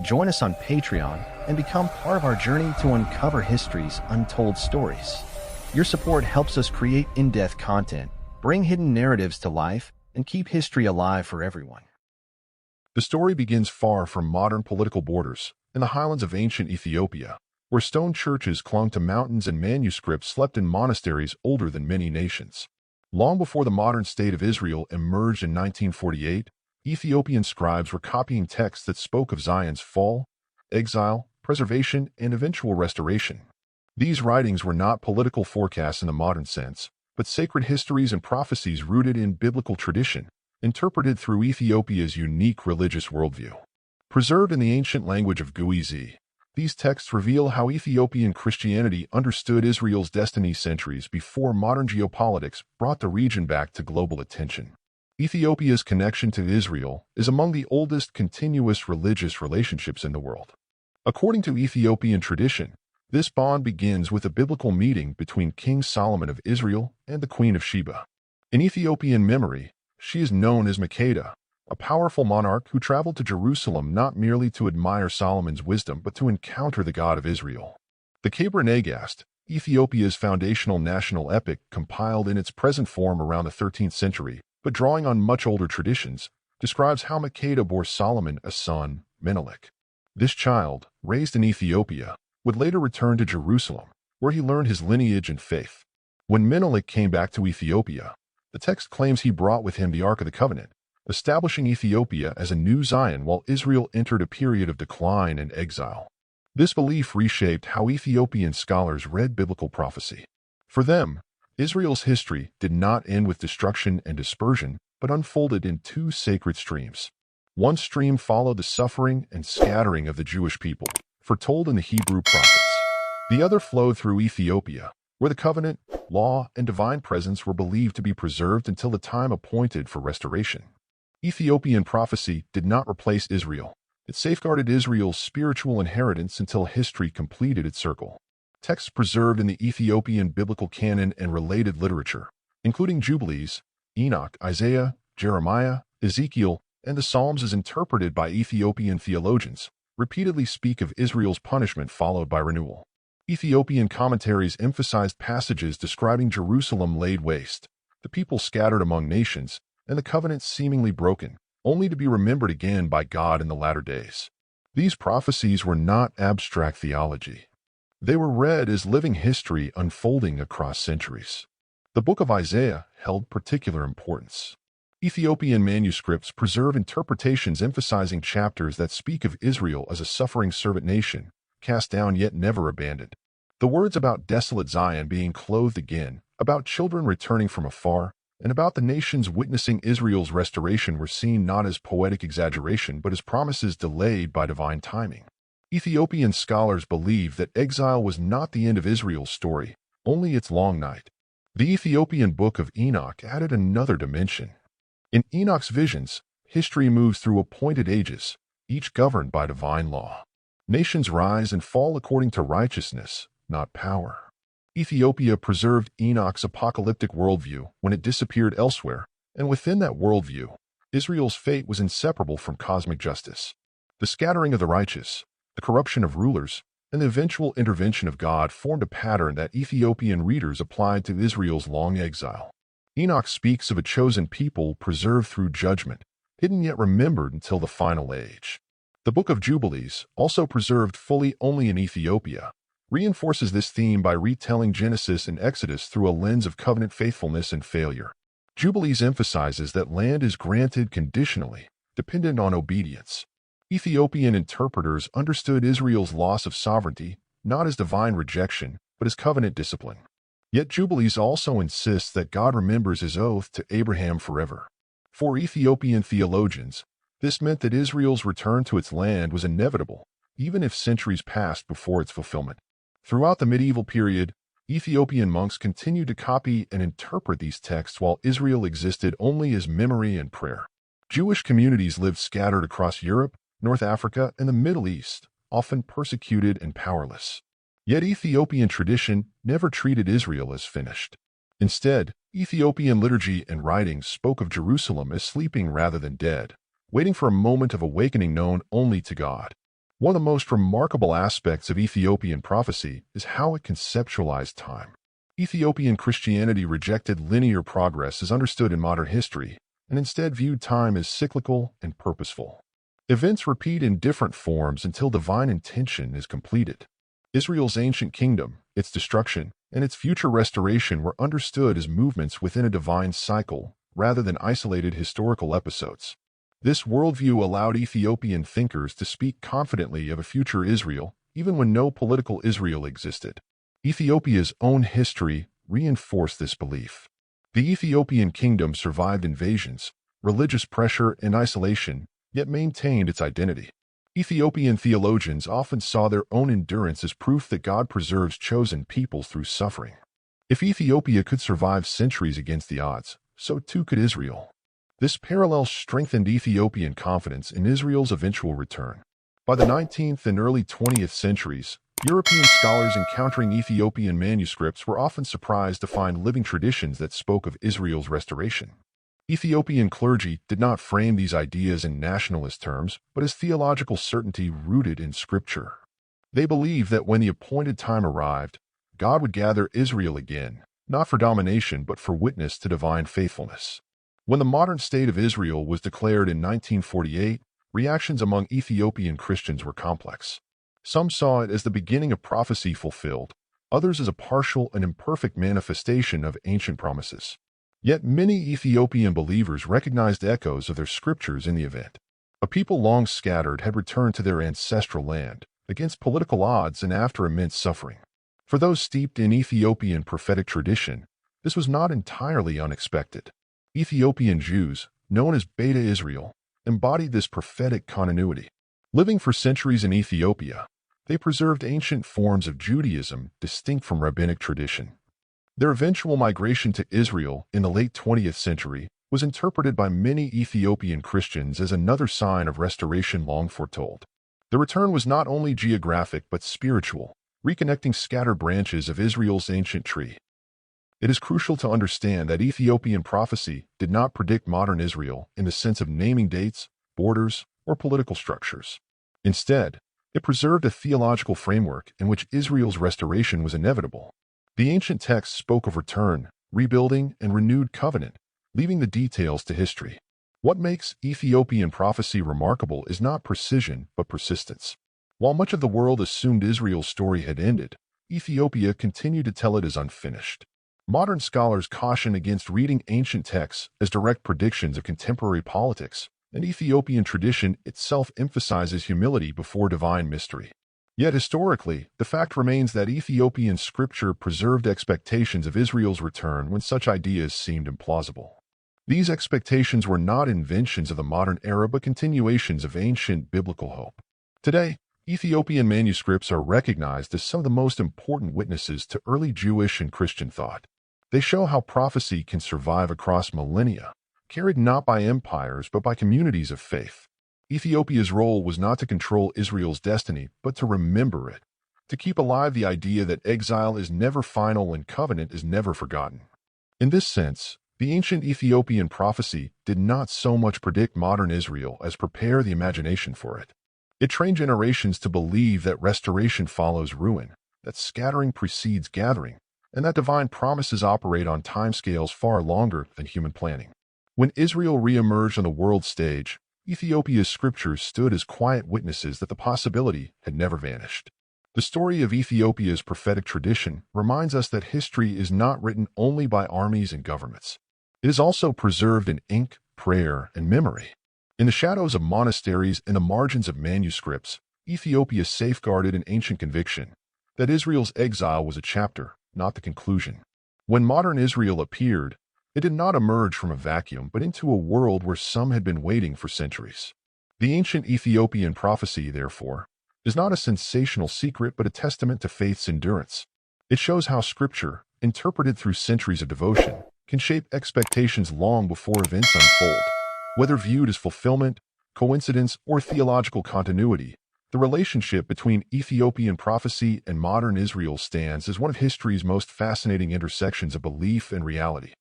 Join us on Patreon and become part of our journey to uncover history's untold stories. Your support helps us create in-depth content, bring hidden narratives to life, and keep history alive for everyone. The story begins far from modern political borders, in the highlands of ancient Ethiopia, where stone churches clung to mountains and manuscripts slept in monasteries older than many nations. Long before the modern state of Israel emerged in 1948, Ethiopian scribes were copying texts that spoke of Zion's fall, exile, preservation, and eventual restoration. These writings were not political forecasts in the modern sense, but sacred histories and prophecies rooted in biblical tradition, interpreted through Ethiopia's unique religious worldview. Preserved in the ancient language of Guizi, these texts reveal how Ethiopian Christianity understood Israel's destiny centuries before modern geopolitics brought the region back to global attention. Ethiopia's connection to Israel is among the oldest continuous religious relationships in the world. According to Ethiopian tradition, this bond begins with a biblical meeting between King Solomon of Israel and the Queen of Sheba. In Ethiopian memory, she is known as Makeda, a powerful monarch who traveled to Jerusalem not merely to admire Solomon's wisdom but to encounter the God of Israel. The Kebra Nagast, Ethiopia's foundational national epic compiled in its present form around the 13th century, but drawing on much older traditions, describes how Makeda bore Solomon a son, Menelik. This child, raised in Ethiopia, would later return to Jerusalem, where he learned his lineage and faith. When Menelik came back to Ethiopia, the text claims he brought with him the Ark of the Covenant, establishing Ethiopia as a new Zion while Israel entered a period of decline and exile. This belief reshaped how Ethiopian scholars read biblical prophecy. For them, Israel's history did not end with destruction and dispersion, but unfolded in two sacred streams. One stream followed the suffering and scattering of the Jewish people, foretold in the Hebrew prophets. The other flowed through Ethiopia, where the covenant, law, and divine presence were believed to be preserved until the time appointed for restoration. Ethiopian prophecy did not replace Israel. It safeguarded Israel's spiritual inheritance until history completed its circle. Texts preserved in the Ethiopian biblical canon and related literature, including Jubilees, Enoch, Isaiah, Jeremiah, Ezekiel, and the Psalms as interpreted by Ethiopian theologians, repeatedly speak of Israel's punishment followed by renewal. Ethiopian commentaries emphasized passages describing Jerusalem laid waste, the people scattered among nations, and the covenant seemingly broken, only to be remembered again by God in the latter days. These prophecies were not abstract theology. They were read as living history unfolding across centuries. The book of Isaiah held particular importance. Ethiopian manuscripts preserve interpretations emphasizing chapters that speak of Israel as a suffering servant nation, cast down yet never abandoned. The words about desolate Zion being clothed again, about children returning from afar, and about the nations witnessing Israel's restoration were seen not as poetic exaggeration but as promises delayed by divine timing. Ethiopian scholars believe that exile was not the end of Israel's story, only its long night. The Ethiopian book of Enoch added another dimension. In Enoch's visions, history moves through appointed ages, each governed by divine law. Nations rise and fall according to righteousness, not power. Ethiopia preserved Enoch's apocalyptic worldview when it disappeared elsewhere, and within that worldview, Israel's fate was inseparable from cosmic justice. The scattering of the righteous, the corruption of rulers, and the eventual intervention of God formed a pattern that Ethiopian readers applied to Israel's long exile. Enoch speaks of a chosen people preserved through judgment, hidden yet remembered until the final age. The Book of Jubilees, also preserved fully only in Ethiopia, reinforces this theme by retelling Genesis and Exodus through a lens of covenant faithfulness and failure. Jubilees emphasizes that land is granted conditionally, dependent on obedience. Ethiopian interpreters understood Israel's loss of sovereignty not as divine rejection, but as covenant discipline. Yet Jubilees also insists that God remembers his oath to Abraham forever. For Ethiopian theologians, this meant that Israel's return to its land was inevitable, even if centuries passed before its fulfillment. Throughout the medieval period, Ethiopian monks continued to copy and interpret these texts while Israel existed only as memory and prayer. Jewish communities lived scattered across Europe, North Africa, and the Middle East, often persecuted and powerless. Yet Ethiopian tradition never treated Israel as finished. Instead, Ethiopian liturgy and writings spoke of Jerusalem as sleeping rather than dead, waiting for a moment of awakening known only to God. One of the most remarkable aspects of Ethiopian prophecy is how it conceptualized time. Ethiopian Christianity rejected linear progress as understood in modern history, and instead viewed time as cyclical and purposeful. Events repeat in different forms until divine intention is completed. Israel's ancient kingdom, its destruction, and its future restoration were understood as movements within a divine cycle, rather than isolated historical episodes. This worldview allowed Ethiopian thinkers to speak confidently of a future Israel, even when no political Israel existed. Ethiopia's own history reinforced this belief. The Ethiopian kingdom survived invasions, religious pressure, and isolation, yet maintained its identity. Ethiopian theologians often saw their own endurance as proof that God preserves chosen peoples through suffering. If Ethiopia could survive centuries against the odds, so too could Israel. This parallel strengthened Ethiopian confidence in Israel's eventual return. By the 19th and early 20th centuries, European scholars encountering Ethiopian manuscripts were often surprised to find living traditions that spoke of Israel's restoration. Ethiopian clergy did not frame these ideas in nationalist terms, but as theological certainty rooted in Scripture. They believed that when the appointed time arrived, God would gather Israel again, not for domination but for witness to divine faithfulness. When the modern state of Israel was declared in 1948, reactions among Ethiopian Christians were complex. Some saw it as the beginning of prophecy fulfilled, others as a partial and imperfect manifestation of ancient promises. Yet many Ethiopian believers recognized echoes of their scriptures in the event. A people long scattered had returned to their ancestral land, against political odds and after immense suffering. For those steeped in Ethiopian prophetic tradition, this was not entirely unexpected. Ethiopian Jews, known as Beta Israel, embodied this prophetic continuity. Living for centuries in Ethiopia, they preserved ancient forms of Judaism distinct from rabbinic tradition. Their eventual migration to Israel in the late 20th century was interpreted by many Ethiopian Christians as another sign of restoration long foretold. The return was not only geographic but spiritual, reconnecting scattered branches of Israel's ancient tree. It is crucial to understand that Ethiopian prophecy did not predict modern Israel in the sense of naming dates, borders, or political structures. Instead, it preserved a theological framework in which Israel's restoration was inevitable. The ancient texts spoke of return, rebuilding, and renewed covenant, leaving the details to history. What makes Ethiopian prophecy remarkable is not precision but persistence. While much of the world assumed Israel's story had ended, Ethiopia continued to tell it as unfinished. Modern scholars caution against reading ancient texts as direct predictions of contemporary politics, and Ethiopian tradition itself emphasizes humility before divine mystery. Yet historically, the fact remains that Ethiopian scripture preserved expectations of Israel's return when such ideas seemed implausible. These expectations were not inventions of the modern era but continuations of ancient biblical hope. Today, Ethiopian manuscripts are recognized as some of the most important witnesses to early Jewish and Christian thought. They show how prophecy can survive across millennia, carried not by empires but by communities of faith. Ethiopia's role was not to control Israel's destiny, but to remember it, to keep alive the idea that exile is never final and covenant is never forgotten. In this sense, the ancient Ethiopian prophecy did not so much predict modern Israel as prepare the imagination for it. It trained generations to believe that restoration follows ruin, that scattering precedes gathering, and that divine promises operate on timescales far longer than human planning. When Israel re-emerged on the world stage, Ethiopia's scriptures stood as quiet witnesses that the possibility had never vanished. The story of Ethiopia's prophetic tradition reminds us that history is not written only by armies and governments. It is also preserved in ink, prayer, and memory. In the shadows of monasteries and the margins of manuscripts, Ethiopia safeguarded an ancient conviction that Israel's exile was a chapter, not the conclusion. When modern Israel appeared, it did not emerge from a vacuum, but into a world where some had been waiting for centuries. The ancient Ethiopian prophecy, therefore, is not a sensational secret but a testament to faith's endurance. It shows how Scripture, interpreted through centuries of devotion, can shape expectations long before events unfold. Whether viewed as fulfillment, coincidence, or theological continuity, the relationship between Ethiopian prophecy and modern Israel stands as one of history's most fascinating intersections of belief and reality.